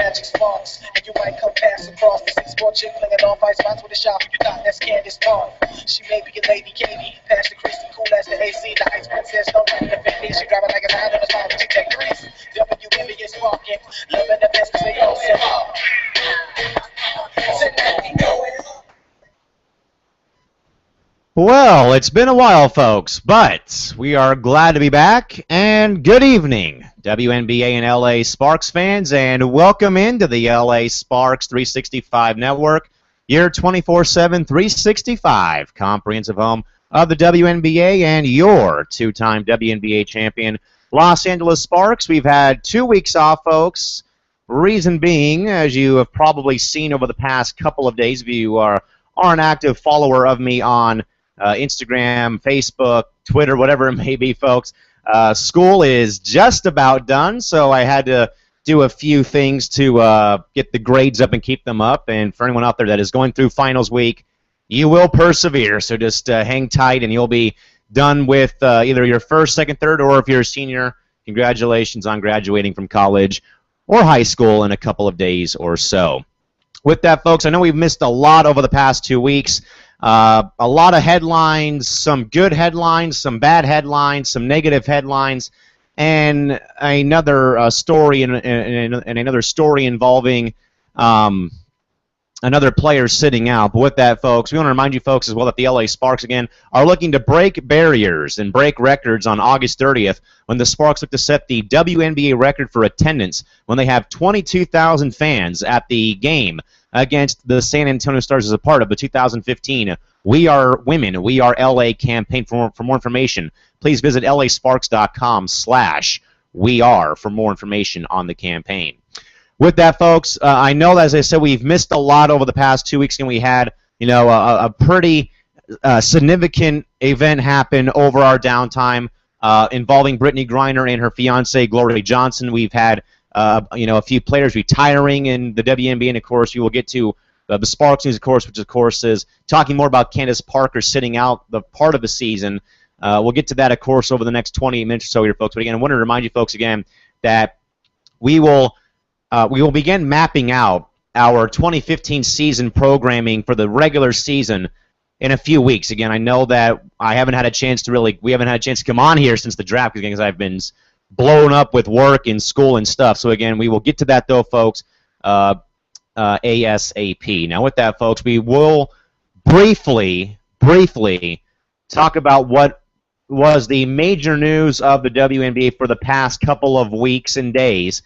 magic sparks, and you might come pass across the 6'4" chick flinging on vice spots with a shop. You thought that's Candace Park. She may be a lady Katie, past the Christy, cool as the AC, the ice princess, no running the 50. She grabbing like a 9 on the spot, she take grease. Wnba is sparking, loving the best cause they all say, Well, it's been a while, folks, but we are glad to be back, and good evening, WNBA and LA Sparks fans, and welcome into the LA Sparks 365 Network, your 24/7 365 comprehensive home of the WNBA and your two-time WNBA champion, Los Angeles Sparks. We've had 2 weeks off, folks. Reason being, as you have probably seen over the past couple of days, if you are an active follower of me on Instagram, Facebook, Twitter, whatever it may be, folks, school is just about done, so I had to do a few things to get the grades up and keep them up. And for anyone out there that is going through finals week, you will persevere, so just hang tight and you'll be done with either your first, second, third, or if you're a senior, congratulations on graduating from college or high school in a couple of days or so. With that, folks, I know we've missed a lot over the past 2 weeks. A lot of headlines, some good headlines, some bad headlines, some negative headlines, and another story and another story involving another player sitting out. But with that, folks, we want to remind you folks as well that the LA Sparks, again, are looking to break barriers and break records on August 30th when the Sparks look to set the WNBA record for attendance when they have 22,000 fans at the game against the San Antonio Stars as a part of the 2015 We Are Women, We Are LA campaign. For more information, please visit lasparks.com/weare for more information on the campaign. With that, folks, I know, as I said, we've missed a lot over the past 2 weeks, and we had, a pretty significant event happen over our downtime involving Brittany Griner and her fiance, Glory Johnson. We've had, a few players retiring in the WNBA, and of course, you will get to the Sparks news, of course, which of course is talking more about Candace Parker sitting out the part of the season. We'll get to that, of course, over the next 20 minutes or so here, folks. But again, I want to remind you folks again that we will begin mapping out our 2015 season programming for the regular season in a few weeks. Again, I know that we haven't had a chance to come on here since the draft because I've been blown up with work and school and stuff. So again, we will get to that though, folks, ASAP. Now with that, folks, we will briefly talk about what was the major news of the WNBA for the past couple of weeks and days.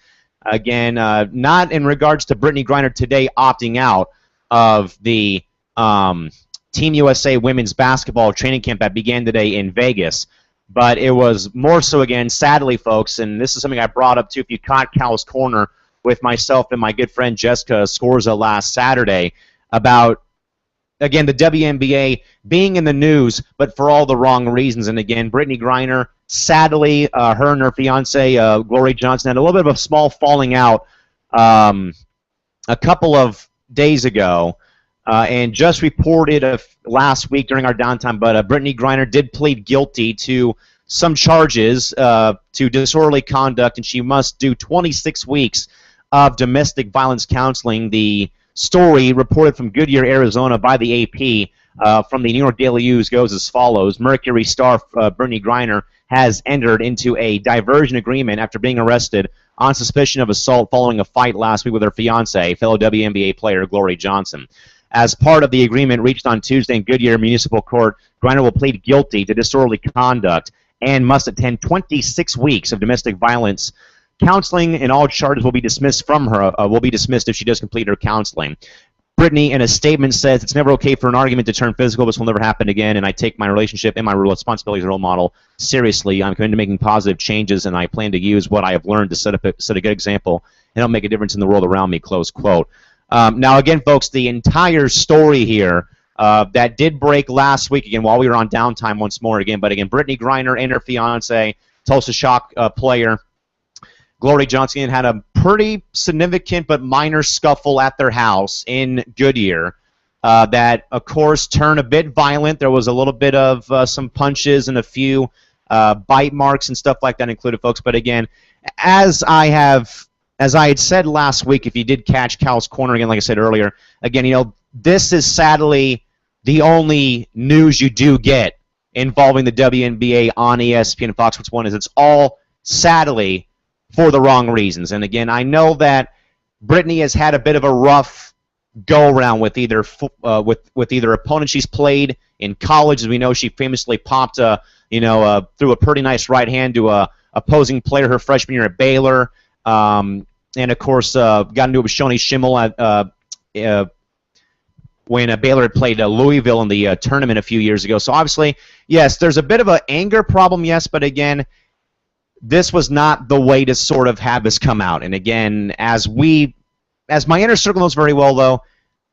Again, not in regards to Brittany Griner today opting out of the Team USA women's basketball training camp that began today in Vegas, but it was more so, again, sadly, folks, and this is something I brought up, too, if you caught Cal's Corner with myself and my good friend Jessica Scorza last Saturday, about, again, the WNBA being in the news, but for all the wrong reasons. And, again, Brittany Griner, sadly, her and her fiance, Glory Johnson, had a little bit of a small falling out a couple of days ago, and just reported last week during our downtime, but Brittany Griner did plead guilty to some charges to disorderly conduct, and she must do 26 weeks of domestic violence counseling. The story reported from Goodyear, Arizona by the AP from the New York Daily News goes as follows. Mercury star Brittany Griner has entered into a diversion agreement after being arrested on suspicion of assault following a fight last week with her fiance, fellow WNBA player Glory Johnson. As part of the agreement reached on Tuesday in Goodyear Municipal Court, Griner will plead guilty to disorderly conduct and must attend 26 weeks of domestic violence counseling, and all charges will be dismissed from her. Will be dismissed if she does complete her counseling. Brittany, in a statement, says it's never okay for an argument to turn physical. This will never happen again, and I take my relationship and my responsibility as a role model seriously. I'm committed to making positive changes, and I plan to use what I have learned to set a good example, and it'll make a difference in the world around me. Close quote. Now, again, folks, the entire story here that did break last week, again, while we were on downtime once more, again, but again, Brittany Griner and her fiance, Tulsa Shock player, Glory Johnson, had a pretty significant but minor scuffle at their house in Goodyear that, of course, turned a bit violent. There was a little bit of some punches and a few bite marks and stuff like that included, folks. But again, as I have as I had said last week, if you did catch Cal's Corner again, like I said earlier, again, this is sadly the only news you do get involving the WNBA on ESPN and Fox Sports 1 is it's all, sadly, for the wrong reasons. And again, I know that Brittany has had a bit of a rough go-around with either opponents she's played in college. As we know, she famously popped threw a pretty nice right hand to a opposing player her freshman year at Baylor. And of course, got into it with Shoni Schimmel when Baylor had played Louisville in the tournament a few years ago. So obviously, yes, there's a bit of an anger problem, yes, but again, this was not the way to sort of have this come out. And again, as my inner circle knows very well, though,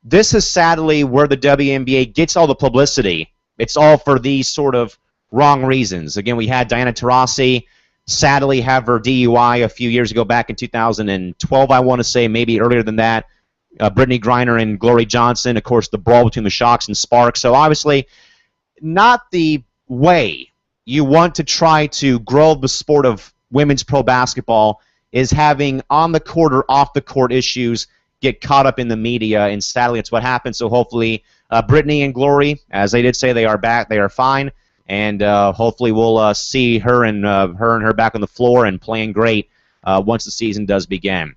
this is sadly where the WNBA gets all the publicity. It's all for these sort of wrong reasons. Again, we had Diana Taurasi sadly have her DUI a few years ago, back in 2012, I want to say, maybe earlier than that. Brittany Griner and Glory Johnson, of course, the brawl between the Shocks and Sparks. So obviously, not the way you want to try to grow the sport of women's pro basketball is having on-the-court or off-the-court issues get caught up in the media, and sadly, it's what happened. So hopefully, Brittany and Glory, as they did say, they are back, they are fine, and hopefully we'll see her and her back on the floor and playing great once the season does begin.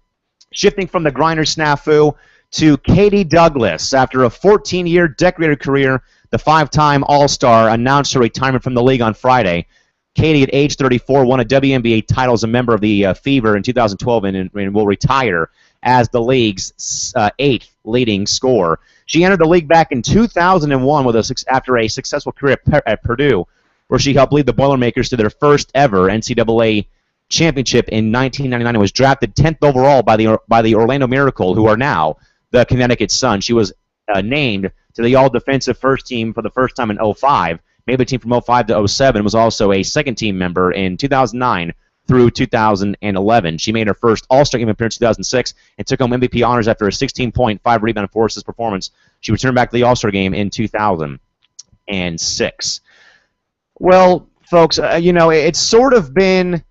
Shifting from the Griner snafu to Katie Douglas. After a 14-year decorated career, the five-time All-Star announced her retirement from the league on Friday. Katie, at age 34, won a WNBA title as a member of the Fever in 2012 and will retire as the league's eighth leading scorer. She entered the league back in 2001 after a successful career at Purdue, where she helped lead the Boilermakers to their first ever NCAA championship in 1999 and was drafted 10th overall by the Orlando Miracle, who are now the Connecticut Sun. She was named to the All-Defensive First Team for the first time in 2005, made the team from 2005 to 2007, was also a second-team member in 2009 through 2011. She made her first All-Star Game appearance in 2006 and took home MVP honors after a 16-point, 5-rebound, and 4-assist performance. She returned back to the All-Star Game in 2006. Well, folks, it's sort of been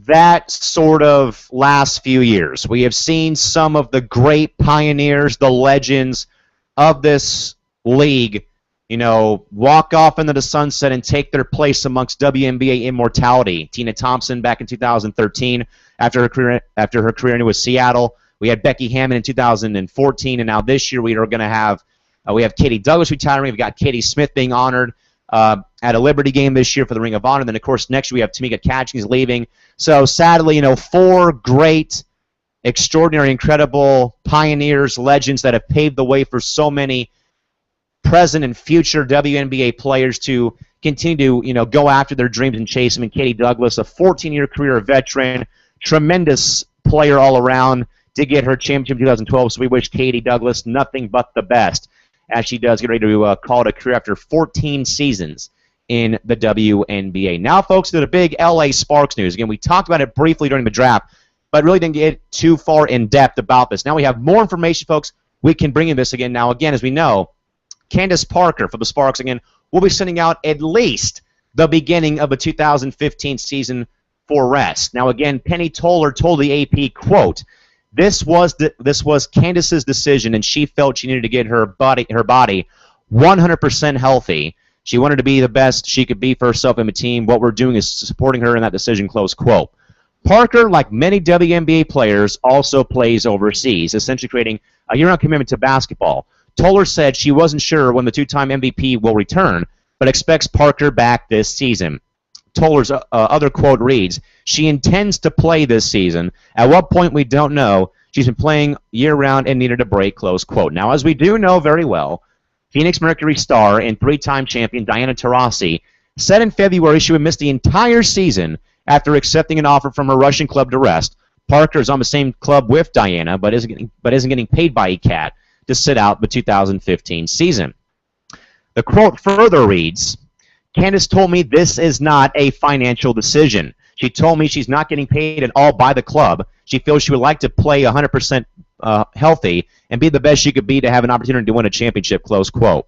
that sort of last few years. We have seen some of the great pioneers, the legends of this league, walk off into the sunset and take their place amongst WNBA immortality. Tina Thompson back in 2013 after her career ended with Seattle. We had Becky Hammon in 2014, and now this year we are going to have we have Katie Douglas retiring. We've got Katie Smith being honored at a Liberty game this year for the Ring of Honor. And then, of course, next year we have Tamika Catchings leaving. So, sadly, 4 great, extraordinary, incredible pioneers, legends that have paved the way for so many present and future WNBA players to continue to, go after their dreams and chase them. And Katie Douglas, a 14-year career veteran, tremendous player all around, did get her championship in 2012. So we wish Katie Douglas nothing but the best as she does get ready to call it a career after 14 seasons in the WNBA. Now, folks, to the big LA Sparks news. Again, we talked about it briefly during the draft, but really didn't get too far in depth about this. Now we have more information, folks. We can bring in this again. Now, again, as we know, Candace Parker for the Sparks, again, will be sending out at least the beginning of the 2015 season for rest. Now, again, Penny Toller told the AP, quote, this was Candace's decision, and she felt she needed to get her body 100% healthy. She wanted to be the best she could be for herself and the team. What we're doing is supporting her in that decision, close quote. Parker, like many WNBA players, also plays overseas, essentially creating a year-round commitment to basketball. Toller said she wasn't sure when the two-time MVP will return, but expects Parker back this season. Toller's other quote reads, she intends to play this season. At what point, we don't know. She's been playing year-round and needed a break, close quote. Now, as we do know very well, Phoenix Mercury star and 3-time champion Diana Taurasi said in February she would miss the entire season after accepting an offer from her Russian club to rest. Parker is on the same club with Diana, but isn't getting paid by ECAT to sit out the 2015 season. The quote further reads, Candace told me this is not a financial decision. She told me she's not getting paid at all by the club. She feels she would like to play 100% healthy and be the best she could be to have an opportunity to win a championship, close quote.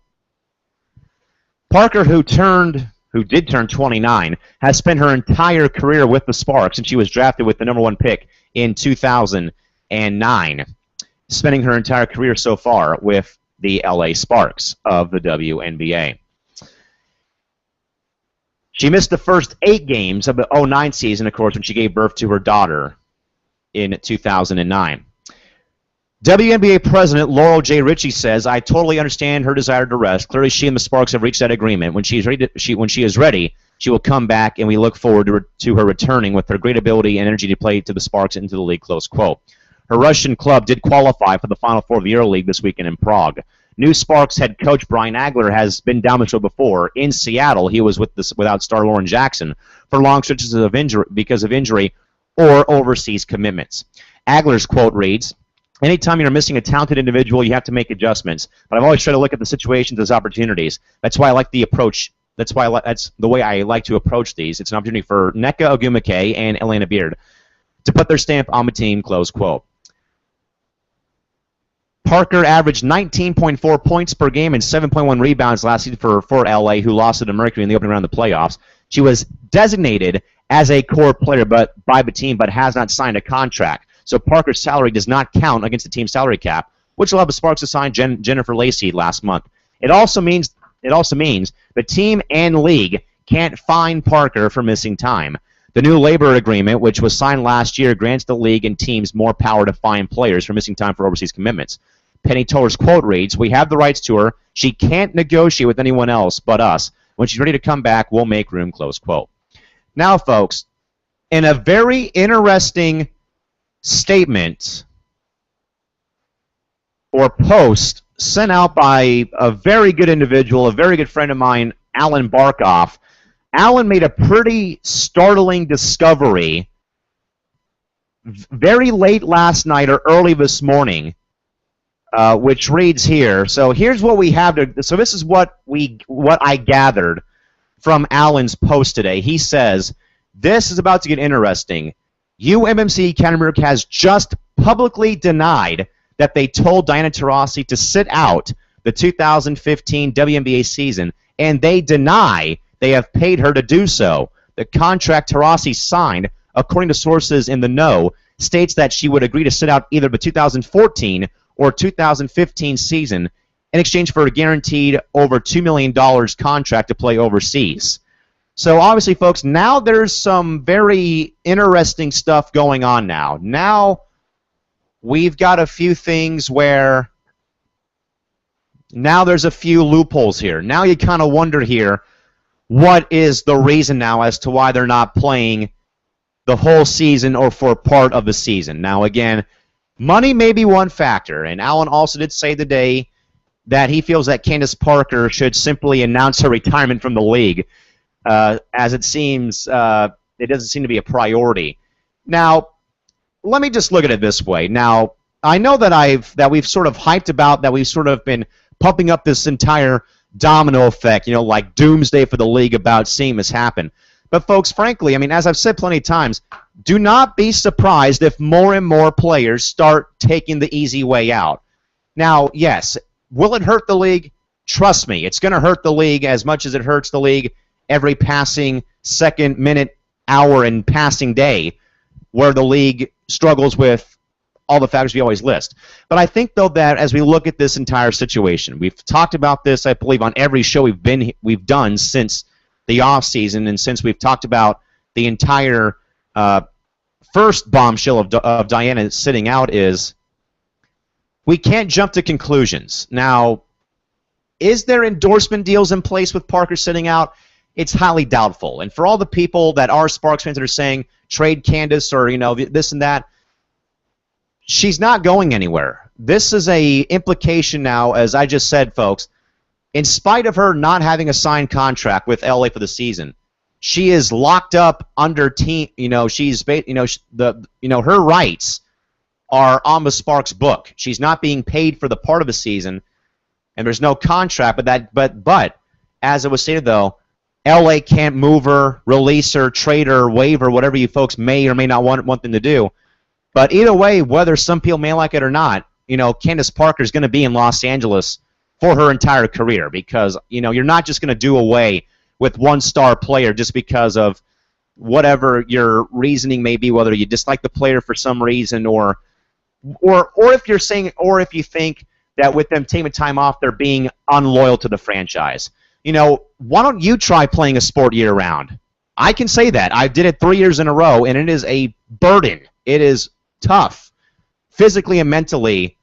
Parker, who turned who did turn 29, has spent her entire career with the Sparks, and she was drafted with the #1 pick in 2009, spending her entire career so far with the LA Sparks of the WNBA. She missed the first 8 games of the 2009 season, of course, when she gave birth to her daughter in 2009. WNBA President Laurel J. Ritchie says, "I totally understand her desire to rest. Clearly, she and the Sparks have reached that agreement. When she is ready, she will come back, and we look forward to her returning with her great ability and energy to play to the Sparks and into the league." Close quote. Her Russian club did qualify for the Final Four of the EuroLeague this weekend in Prague. New Sparks head coach Brian Agler has been down the show before. In Seattle, he was without star Lauren Jackson for long stretches of injury because of injury or overseas commitments. Agler's quote reads, "Anytime you're missing a talented individual, you have to make adjustments. But I've always tried to look at the situations as opportunities. That's why I like the approach. That's the way I like to approach these. It's an opportunity for Nneka Ogwumike and Elena Beard to put their stamp on the team." Close quote. Parker averaged 19.4 points per game and 7.1 rebounds last season for LA, who lost to the Mercury in the opening round of the playoffs. She was designated as a core player by the team, but has not signed a contract. So Parker's salary does not count against the team's salary cap, which allowed the Sparks to sign Jennifer Lacey last month. It also means the team and league can't fine Parker for missing time. The new labor agreement, which was signed last year, grants the league and teams more power to fine players for missing time for overseas commitments. Penny Toller's quote reads, "We have the rights to her. She can't negotiate with anyone else but us. When she's ready to come back, we'll make room." Close quote. Now, folks, in a very interesting statement or post sent out by a very good individual, a very good friend of mine, Alan Barkoff, Alan made a pretty startling discovery very late last night or early this morning, which reads here. So here's what we have to. So this is what I gathered from Alan's post today. He says, "This is about to get interesting. UMMC Canterbury has just publicly denied that they told Diana Taurasi to sit out the 2015 WNBA season, and they deny they have paid her to do so. The contract Taurasi signed, according to sources in the know, states that she would agree to sit out either the 2014 or 2015 season in exchange for a guaranteed over $2 million contract to play overseas." So obviously, folks, now there's some very interesting stuff going on now. Now we've got a few things where now there's a few loopholes here. Now you kind of wonder here, what is the reason now as to why they're not playing the whole season or for part of the season? Now, again, money may be one factor, and Alan also did say today that he feels that Candace Parker should simply announce her retirement from the league, as it seems it doesn't seem to be a priority. Now, let me just look at it this way. Now, I know that we've sort of hyped about, that we've sort of been pumping up this entire domino effect, you know, like doomsday for the league about seeing this happen. But folks, frankly, I mean, as I've said plenty of times, do not be surprised if more and more players start taking the easy way out. Now, yes, will it hurt the league? Trust me, it's going to hurt the league as much as it hurts the league every passing second, minute, hour, and passing day, where the league struggles with all the factors we always list. But I think, though, that as we look at this entire situation, we've talked about this, I believe, on every show we've done since the off season, and since we've talked about the entire first bombshell of Diana sitting out, is we can't jump to conclusions. Now, is there endorsement deals in place with Parker sitting out? It's highly doubtful. And for all the people that are Sparks fans that are saying trade Candace or, you know, this and that, she's not going anywhere. This is a implication now, as I just said, folks. In spite of her not having a signed contract with LA for the season, she is locked up under team. You know, she's her rights are on the Sparks book. She's not being paid for the part of the season, and there's no contract. But as it was stated, though, LA can't move her, release her, trade her, waive her, whatever you folks may or may not want them to do. But either way, whether some people may like it or not, you know, Candace Parker is going to be in Los Angeles for her entire career, because, you know, you're not just going to do away with one star player just because of whatever your reasoning may be, whether you dislike the player for some reason or if you're saying, or if you think that with them taking time off, they're being unloyal to the franchise. You know, why don't you try playing a sport year-round? I can say that. I did it 3 years in a row, and it is a burden. It is tough, physically and mentally,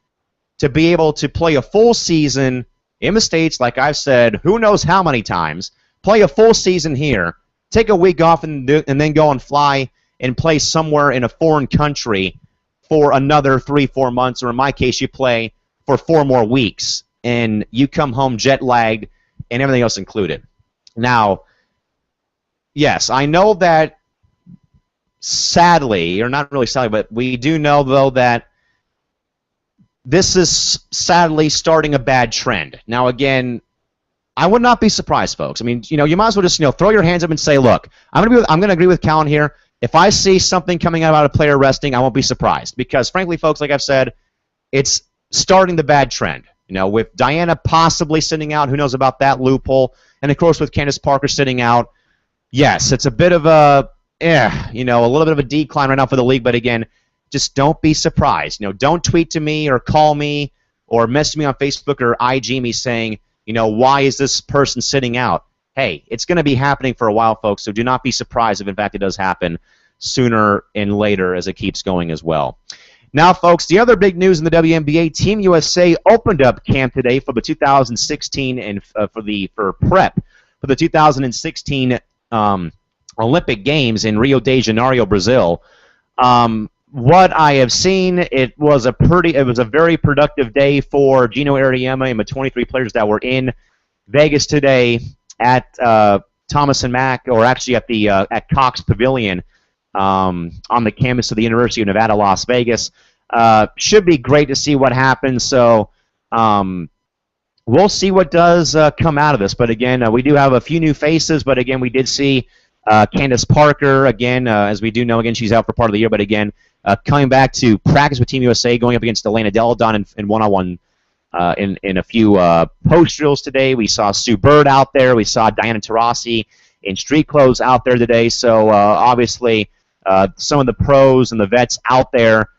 to be able to play a full season in the States, like I've said, who knows how many times, play a full season here, take a week off, and then go and fly and play somewhere in a foreign country for another 3-4 months, or in my case, you play for 4 more weeks, and you come home jet-lagged and everything else included. Now, yes, I know that sadly, or not really sadly, but we do know, though, that this is sadly starting a bad trend. Now, again, I would not be surprised, folks. I mean, you know, you might as well just, you know, throw your hands up and say, look, I'm going to agree with Callan here. If I see something coming out about a player resting, I won't be surprised. Because, frankly, folks, like I've said, it's starting the bad trend. You know, with Diana possibly sitting out, who knows about that loophole? And, of course, with Candace Parker sitting out, yes, it's a bit of a, you know, a little bit of a decline right now for the league. But, again, just don't be surprised. You know, don't tweet to me or call me or message me on Facebook or IG me saying, you know, why is this person sitting out? Hey, it's going to be happening for a while, folks, so do not be surprised if, in fact, it does happen sooner and later as it keeps going as well. Now, folks, the other big news in the WNBA, Team USA opened up camp today for the 2016 and for prep for the 2016 Olympic Games in Rio de Janeiro, Brazil. What I have seen, it was a very productive day for Gino Ariema and the 23 players that were in Vegas today at Thomas and Mack, or actually at the at Cox Pavilion on the campus of the University of Nevada, Las Vegas. Should be great to see what happens. So we'll see what does come out of this. But again, we do have a few new faces. But again, we did see Candace Parker again, as we do know. Again, she's out for part of the year. But again, coming back to practice with Team USA, going up against Elena Deladon in one-on-one. In a few post drills today. We saw Sue Bird out there. We saw Diana Taurasi in street clothes out there today. So obviously some of the pros and the vets out there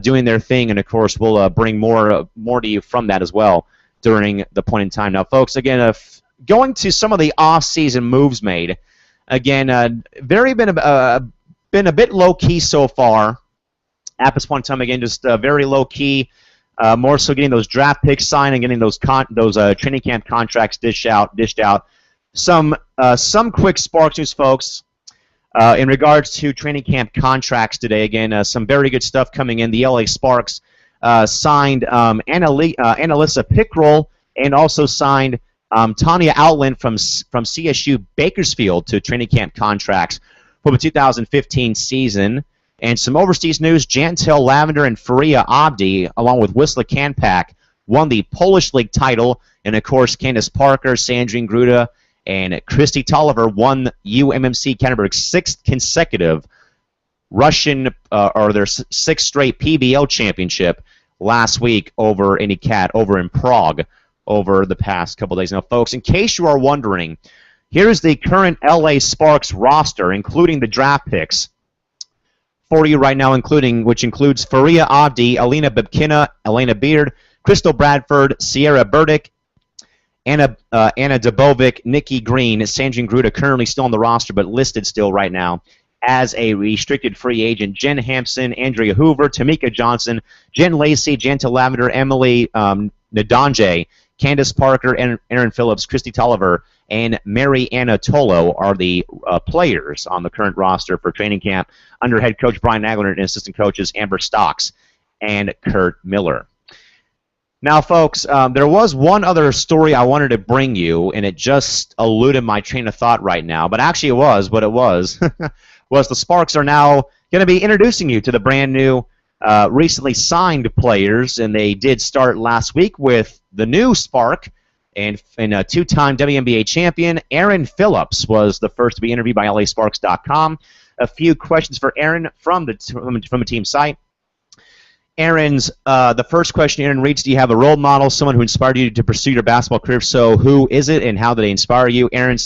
doing their thing, and of course we'll bring more to you from that as well during the point in time. Now, folks, again, going to some of the off-season moves made. Again, been a bit low key so far. At this point in time, again, just very low key. More so getting those draft picks signed and getting those training camp contracts dished out. Some quick Sparks news, folks, in regards to training camp contracts today. Again, some very good stuff coming in. The LA Sparks signed Annalisa Pickrell and also signed Tanya Outland from CSU Bakersfield to training camp contracts for the 2015 season. And some overseas news, Jantel Lavender and Faria Abdi, along with Wisla Kanpak, won the Polish League title. And, of course, Candace Parker, Sandrine Gruda, and Christy Tolliver won UMMC Canterbury's 6th consecutive Russian, or their 6th straight PBL championship last week over in Prague over the past couple days. Now, folks, in case you are wondering, here's the current LA Sparks roster, including the draft picks for you right now, which includes Faria Abdi, Alina Bibkina, Elena Beard, Crystal Bradford, Sierra Burdick, Anna Dubovic, Nikki Green, Sandrine Gruda currently still on the roster but listed still right now as a restricted free agent, Jen Hampson, Andrea Hoover, Tamika Johnson, Jen Lacey, Jantel Lavender, Emily Nadanje, Candace Parker, Aaron Phillips, Christy Tolliver, and Mary Anna Tolo are the players on the current roster for training camp under head coach Brian Nagler and assistant coaches Amber Stocks and Kurt Miller. Now, folks, there was one other story I wanted to bring you, and it just eluded my train of thought right now. But actually it was what it was, was the Sparks are now going to be introducing you to the brand new recently signed players, and they did start last week with the new Spark, and a two-time WNBA champion, Aaron Phillips, was the first to be interviewed by LASparks.com. A few questions for Aaron from the team site. Aaron's the first question, Aaron reads, do you have a role model, someone who inspired you to pursue your basketball career? So who is it, and how did they inspire you? Aaron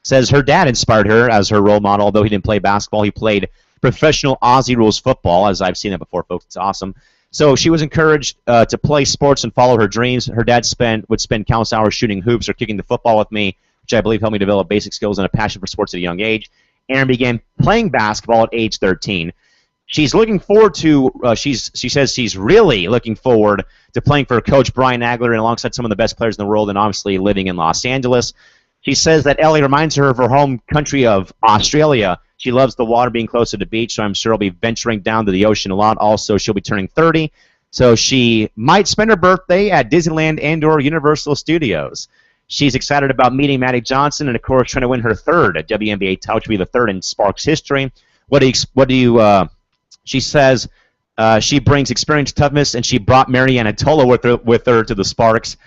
says her dad inspired her as her role model. Although he didn't play basketball, he played professional Aussie rules football, as I've seen it before, folks. It's awesome. So she was encouraged to play sports and follow her dreams. Her dad would spend countless hours shooting hoops or kicking the football with me, which I believe helped me develop basic skills and a passion for sports at a young age. Aaron began playing basketball at age 13. She's looking forward to, she says she's really looking forward to playing for Coach Brian Agler and alongside some of the best players in the world and obviously living in Los Angeles. She says that LA reminds her of her home country of Australia. She loves the water, being close to the beach, so I'm sure she'll be venturing down to the ocean a lot. Also, she'll be turning 30, so she might spend her birthday at Disneyland and/or Universal Studios. She's excited about meeting Maddie Johnson and, of course, trying to win her third WNBA title, which will be the third in Sparks history. She says she brings experience, toughness, and she brought Mariana Tola with her to the Sparks.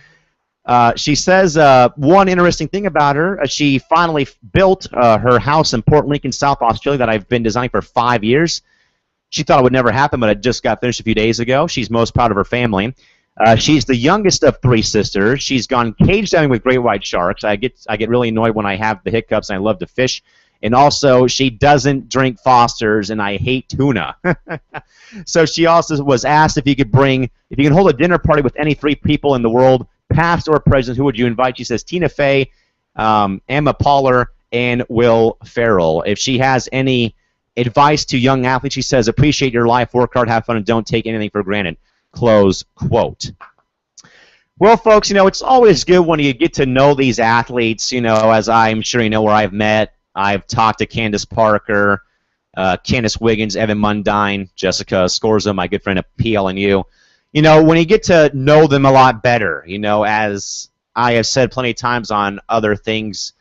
She says one interesting thing about her, she finally built her house in Port Lincoln, South Australia, that I've been designing for 5 years. She thought it would never happen, but it just got finished a few days ago. She's most proud of her family. She's the youngest of 3 sisters. She's gone cage diving with great white sharks. I get really annoyed when I have the hiccups, and I love to fish. And also, she doesn't drink Foster's, and I hate tuna. So she also was asked if you can hold a dinner party with any 3 people in the world, past or present, who would you invite? She says Tina Fey, Emma Poehler, and Will Ferrell. If she has any advice to young athletes, she says, appreciate your life, work hard, have fun, and don't take anything for granted. Close quote. Well, folks, it's always good when you get to know these athletes, as I'm sure you know where I've talked to Candace Parker, Candace Wiggins, Evan Mundine, Jessica Scorza, my good friend at PLNU. When you get to know them a lot better, as I have said plenty of times on other things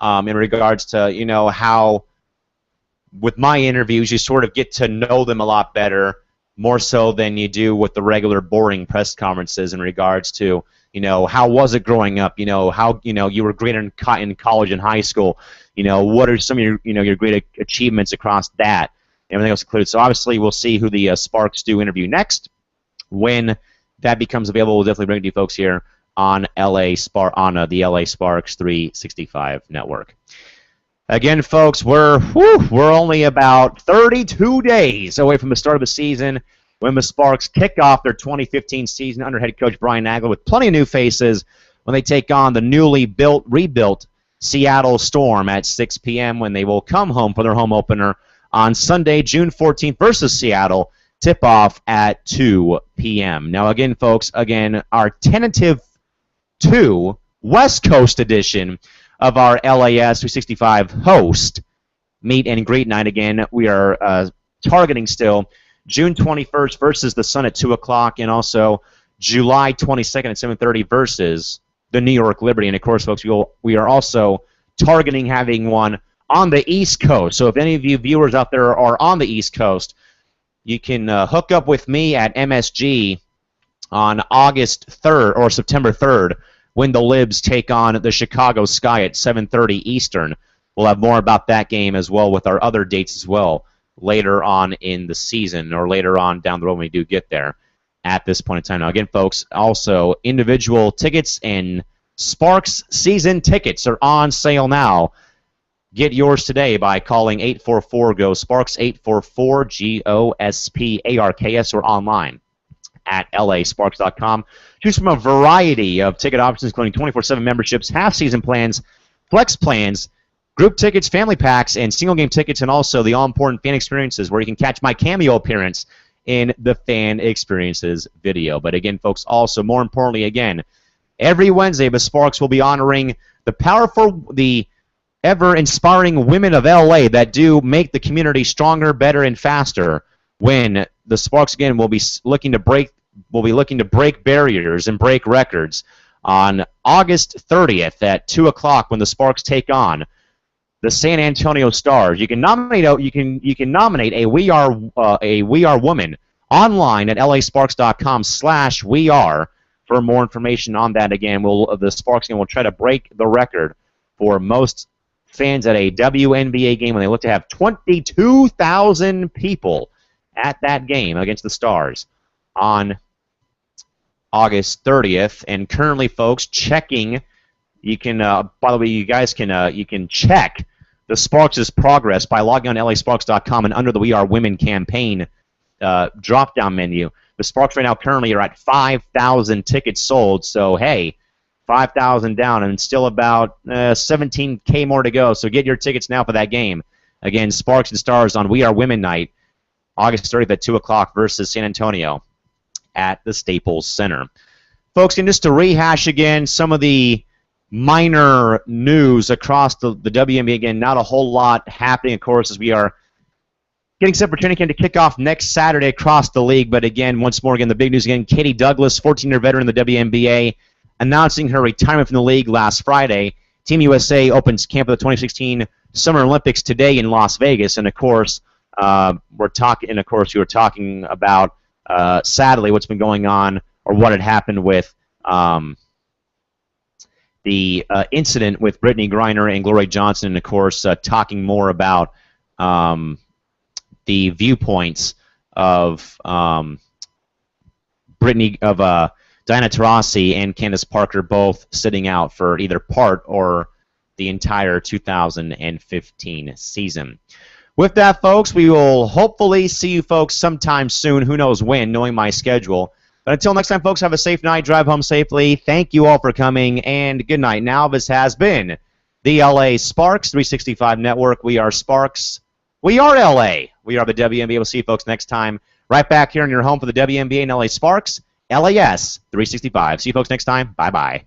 in regards to, how with my interviews you sort of get to know them a lot better, more so than you do with the regular boring press conferences in regards to, how was it growing up, how, you were great in college and high school, what are some of your, your great achievements across that, everything else included. So obviously we'll see who the Sparks do interview next. When that becomes available, we'll definitely bring it to you folks here on the LA Sparks 365 network. Again, folks, we're only about 32 days away from the start of the season when the Sparks kick off their 2015 season under head coach Brian Agler with plenty of new faces when they take on the newly rebuilt Seattle Storm at 6 p.m. when they will come home for their home opener on Sunday, June 14th versus Seattle. Tip-off at 2 p.m. Now, again, folks, our tentative 2 West Coast edition of our LAS 365 host meet and greet night. Again, we are targeting still June 21st versus the Sun at 2 o'clock, and also July 22nd at 7:30 versus the New York Liberty. And, of course, folks, we are also targeting having one on the East Coast. So if any of you viewers out there are on the East Coast, you can hook up with me at MSG on August 3rd or September 3rd when the Libs take on the Chicago Sky at 7:30 Eastern. We'll have more about that game as well with our other dates as well later on in the season or later on down the road when we do get there at this point in time. Now, again, folks, also individual tickets and Sparks season tickets are on sale now. Get yours today by calling 844-GO-SPARKS, 844-GOSPARKS, or online at lasparks.com. Choose from a variety of ticket options, including 24/7 memberships, half-season plans, flex plans, group tickets, family packs, and single-game tickets, and also the all-important fan experiences where you can catch my cameo appearance in the Fan Experiences video. But again, folks, also, more importantly, again, every Wednesday, the Sparks will be honoring the ever-inspiring women of LA that do make the community stronger, better, and faster. When the Sparks again will be looking to break barriers and break records on August 30th at 2 o'clock when the Sparks take on the San Antonio Stars. You can nominate a We Are Woman online at lasparks.com/weare for more information on that. Again, the Sparks will try to break the record for most fans at a WNBA game when they look to have 22,000 people at that game against the Stars on August 30th. And currently, folks, checking You can, by the way, you guys can you can check the Sparks' progress by logging on to LASparks.com and under the We Are Women campaign drop-down menu. The Sparks right now currently are at 5,000 tickets sold. So hey, 5,000 down and still about 17K more to go. So get your tickets now for that game. Again, Sparks and Stars on We Are Women Night, August 30th at 2 o'clock versus San Antonio at the Staples Center. Folks, and just to rehash again some of the minor news across the WNBA, again, not a whole lot happening, of course, as we are getting set for training camp to kick off next Saturday across the league. But again, once more, again, the big news again, Katie Douglas, 14-year veteran in the WNBA, announcing her retirement from the league last Friday. Team USA opens camp for the 2016 Summer Olympics today in Las Vegas, and of course, we're talking about sadly what's been going on or what had happened with the incident with Brittany Griner and Gloria Johnson, and of course, talking more about the viewpoints of Diana Taurasi and Candace Parker, both sitting out for either part or the entire 2015 season. With that, folks, we will hopefully see you folks sometime soon. Who knows when, knowing my schedule. But until next time, folks, have a safe night. Drive home safely. Thank you all for coming, and good night. Now, this has been the LA Sparks 365 Network. We are Sparks. We are LA. We are the WNBA. We'll see you folks next time. Right back here in your home for the WNBA and LA Sparks. LAS 365. See you folks next time. Bye-bye.